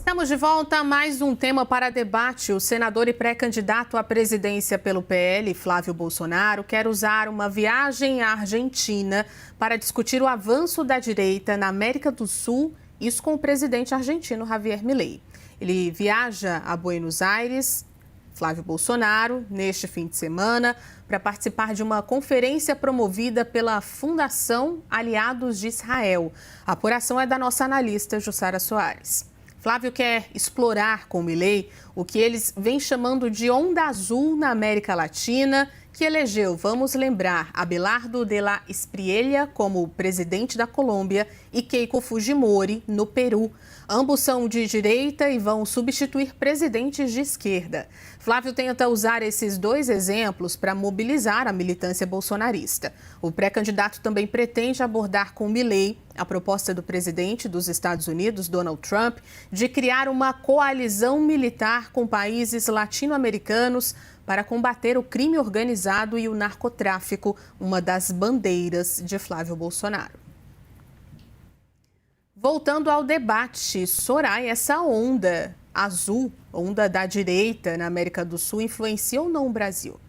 Estamos de volta a mais um tema para debate. O senador e pré-candidato à presidência pelo PL, Flávio Bolsonaro, quer usar uma viagem à Argentina para discutir o avanço da direita na América do Sul, isso com o presidente argentino Javier Milei. Ele viaja a Buenos Aires, Flávio Bolsonaro, neste fim de semana, para participar de uma conferência promovida pela Fundação Aliados de Israel. A apuração é da nossa analista Jussara Soares. Flávio quer explorar com Milei o que eles vêm chamando de onda azul na América Latina, que elegeu, vamos lembrar, Abelardo de la Espriella como presidente da Colômbia e Keiko Fujimori no Peru. Ambos são de direita e vão substituir presidentes de esquerda. Flávio tenta usar esses dois exemplos para mobilizar a militância bolsonarista. O pré-candidato também pretende abordar com Milei a proposta do presidente dos Estados Unidos, Donald Trump, de criar uma coalizão militar com países latino-americanos para combater o crime organizado e o narcotráfico, uma das bandeiras de Flávio Bolsonaro. Voltando ao debate, Soraya, essa onda azul, onda da direita na América do Sul, influencia ou não o Brasil?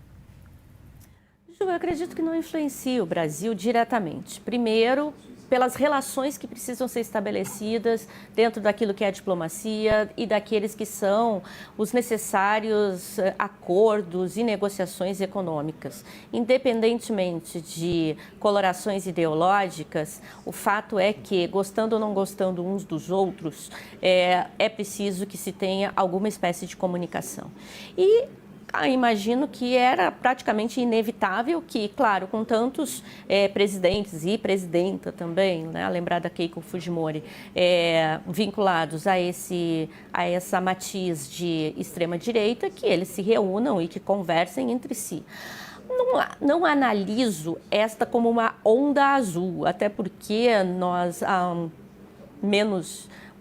Ju, eu acredito que não influencia o Brasil diretamente. Primeiro, pelas relações que precisam ser estabelecidas dentro daquilo que é a diplomacia e daqueles que são os necessários acordos e negociações econômicas. Independentemente de colorações ideológicas, o fato é que, gostando ou não gostando uns dos outros, é preciso que se tenha alguma espécie de comunicação. E imagino que era praticamente inevitável que, claro, com tantos presidentes e presidenta também, né, lembrar da Keiko Fujimori, vinculados a essa matiz de extrema-direita, que eles se reúnam e que conversem entre si. Não analiso esta como uma onda azul, até porque nós,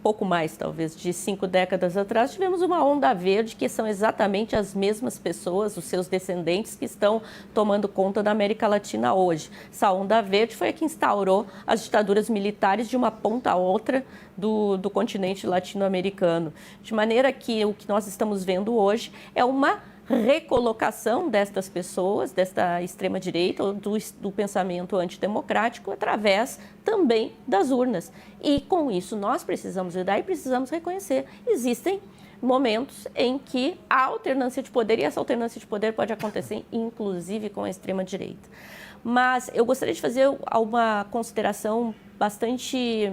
pouco mais, talvez, de 5 décadas atrás, tivemos uma onda verde, que são exatamente as mesmas pessoas, os seus descendentes, que estão tomando conta da América Latina hoje. Essa onda verde foi a que instaurou as ditaduras militares de uma ponta a outra do continente latino-americano. De maneira que o que nós estamos vendo hoje é uma recolocação destas pessoas, desta extrema-direita, ou do pensamento antidemocrático, através também das urnas. E com isso nós precisamos lidar e precisamos reconhecer. Existem momentos em que há alternância de poder, e essa alternância de poder pode acontecer inclusive com a extrema-direita. Mas eu gostaria de fazer uma consideração bastante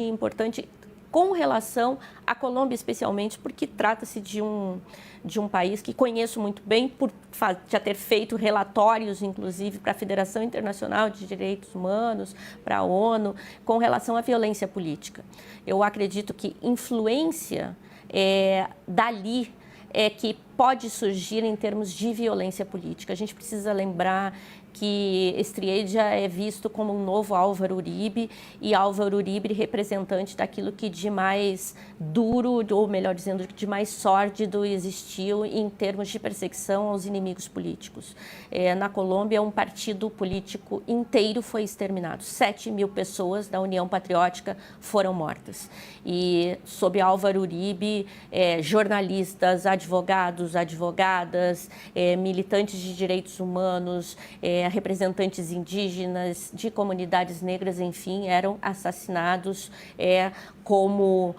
importante com relação à Colômbia, especialmente, porque trata-se de um país que conheço muito bem, por já ter feito relatórios, inclusive, para a Federação Internacional de Direitos Humanos, para a ONU, com relação à violência política. Eu acredito que influência dali que pode surgir em termos de violência política. A gente precisa lembrar que Espriella é visto como um novo Álvaro Uribe, e Álvaro Uribe representante daquilo que de mais duro, ou melhor dizendo, de mais sórdido existiu em termos de perseguição aos inimigos políticos. Na Colômbia, um partido político inteiro foi exterminado. 7.000 pessoas da União Patriótica foram mortas. E sob Álvaro Uribe, jornalistas, advogadas, militantes de direitos humanos, representantes indígenas, de comunidades negras, enfim, eram assassinados como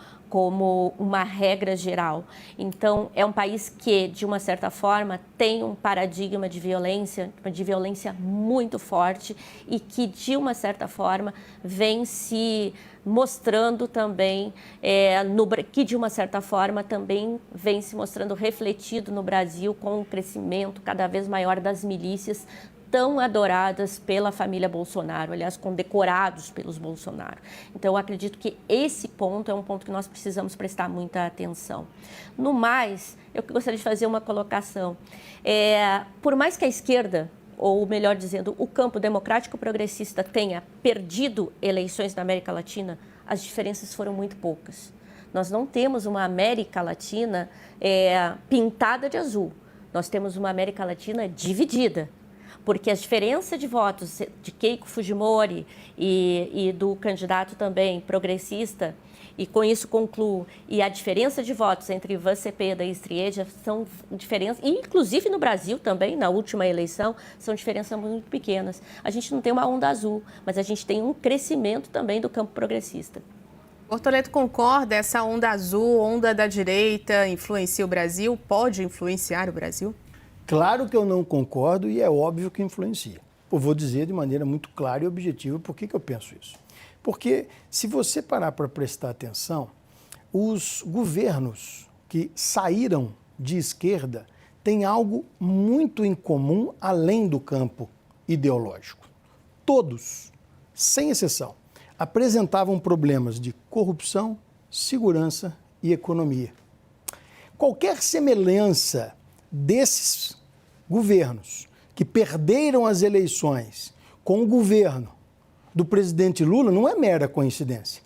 uma regra geral. Então, é um país que, de uma certa forma, tem um paradigma de violência muito forte e que, de uma certa forma, vem se mostrando também, que de uma certa forma também vem se mostrando refletido no Brasil com o crescimento cada vez maior das milícias tão adoradas pela família Bolsonaro, aliás, condecorados pelos Bolsonaro. Então, eu acredito que esse ponto é um ponto que nós precisamos prestar muita atenção. No mais, eu gostaria de fazer uma colocação. Por mais que a esquerda, ou melhor dizendo, o campo democrático progressista tenha perdido eleições na América Latina, as diferenças foram muito poucas. Nós não temos uma América Latina pintada de azul. Nós temos uma América Latina dividida. porque a diferença de votos de Keiko Fujimori e do candidato também progressista, e com isso concluo, e a diferença de votos entre Ivan Cepeda e Strieja são diferenças, inclusive no Brasil também, na última eleição, são diferenças muito pequenas. A gente não tem uma onda azul, mas a gente tem um crescimento também do campo progressista. Bortoleto concorda? Essa onda azul, onda da direita, influencia o Brasil? Pode influenciar o Brasil? Claro que eu não concordo e é óbvio que influencia. Eu vou dizer de maneira muito clara e objetiva por que eu penso isso. Porque se você parar para prestar atenção, os governos que saíram de esquerda têm algo muito em comum além do campo ideológico. Todos, sem exceção, apresentavam problemas de corrupção, segurança e economia. Qualquer semelhança desses governos que perderam as eleições com o governo do presidente Lula não é mera coincidência.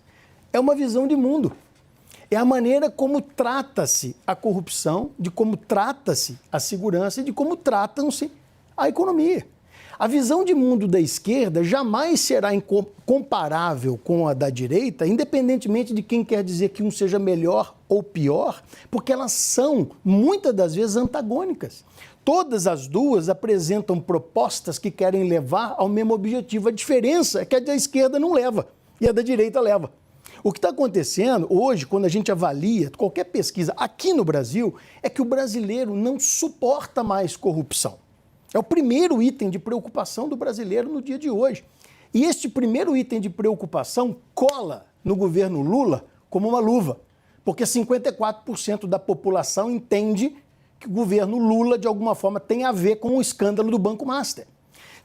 É uma visão de mundo. É a maneira como trata-se a corrupção, de como trata-se a segurança e de como tratam-se a economia. A visão de mundo da esquerda jamais será comparável com a da direita, independentemente de quem quer dizer que um seja melhor ou pior, porque elas são, muitas das vezes, antagônicas. Todas as duas apresentam propostas que querem levar ao mesmo objetivo. A diferença é que a da esquerda não leva e a da direita leva. O que está acontecendo hoje, quando a gente avalia qualquer pesquisa aqui no Brasil, é que o brasileiro não suporta mais corrupção. É o primeiro item de preocupação do brasileiro no dia de hoje. E este primeiro item de preocupação cola no governo Lula como uma luva, porque 54% da população entende que o governo Lula, de alguma forma, tem a ver com o escândalo do Banco Master.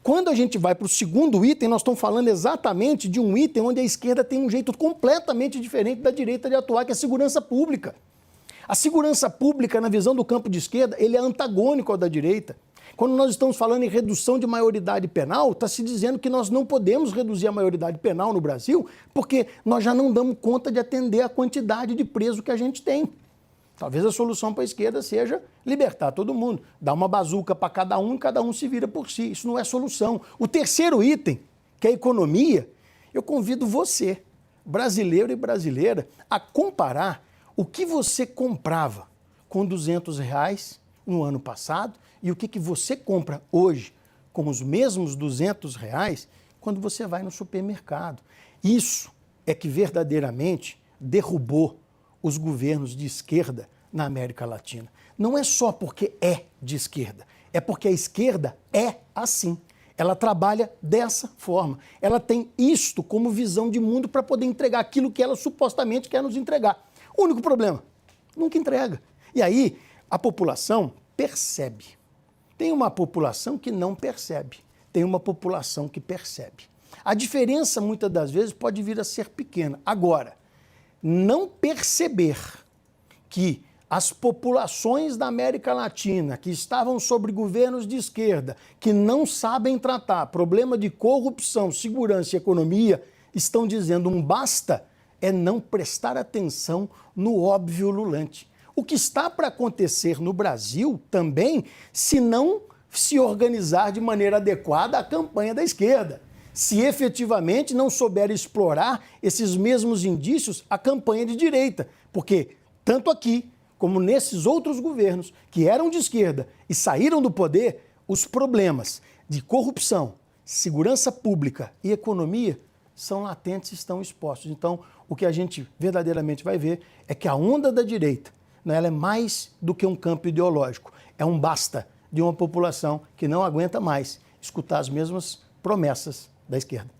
Quando a gente vai para o segundo item, nós estamos falando exatamente de um item onde a esquerda tem um jeito completamente diferente da direita de atuar, que é a segurança pública. A segurança pública, na visão do campo de esquerda, ele é antagônico ao da direita. Quando nós estamos falando em redução de maioridade penal, está se dizendo que nós não podemos reduzir a maioridade penal no Brasil porque nós já não damos conta de atender a quantidade de preso que a gente tem. Talvez a solução para a esquerda seja libertar todo mundo, dar uma bazuca para cada um e cada um se vira por si. Isso não é solução. O terceiro item, que é a economia, eu convido você, brasileiro e brasileira, a comparar o que você comprava com R$200 no ano passado e o que você compra hoje com os mesmos R$200 quando você vai no supermercado. Isso é que verdadeiramente derrubou os governos de esquerda na América Latina. Não é só porque é de esquerda, é porque a esquerda é assim. Ela trabalha dessa forma. Ela tem isto como visão de mundo para poder entregar aquilo que ela supostamente quer nos entregar. O único problema, nunca entrega. E aí a população percebe. Tem uma população que não percebe, tem uma população que percebe. A diferença, muitas das vezes, pode vir a ser pequena. Agora, não perceber que as populações da América Latina que estavam sob governos de esquerda, que não sabem tratar problema de corrupção, segurança e economia, estão dizendo um basta, é não prestar atenção no óbvio ululante. O que está para acontecer no Brasil também, se não se organizar de maneira adequada a campanha da esquerda. Se efetivamente não souber explorar esses mesmos indícios a campanha de direita. Porque tanto aqui como nesses outros governos que eram de esquerda e saíram do poder, os problemas de corrupção, segurança pública e economia são latentes e estão expostos. Então, o que a gente verdadeiramente vai ver é que a onda da direita, ela é mais do que um campo ideológico. É um basta de uma população que não aguenta mais escutar as mesmas promessas da esquerda.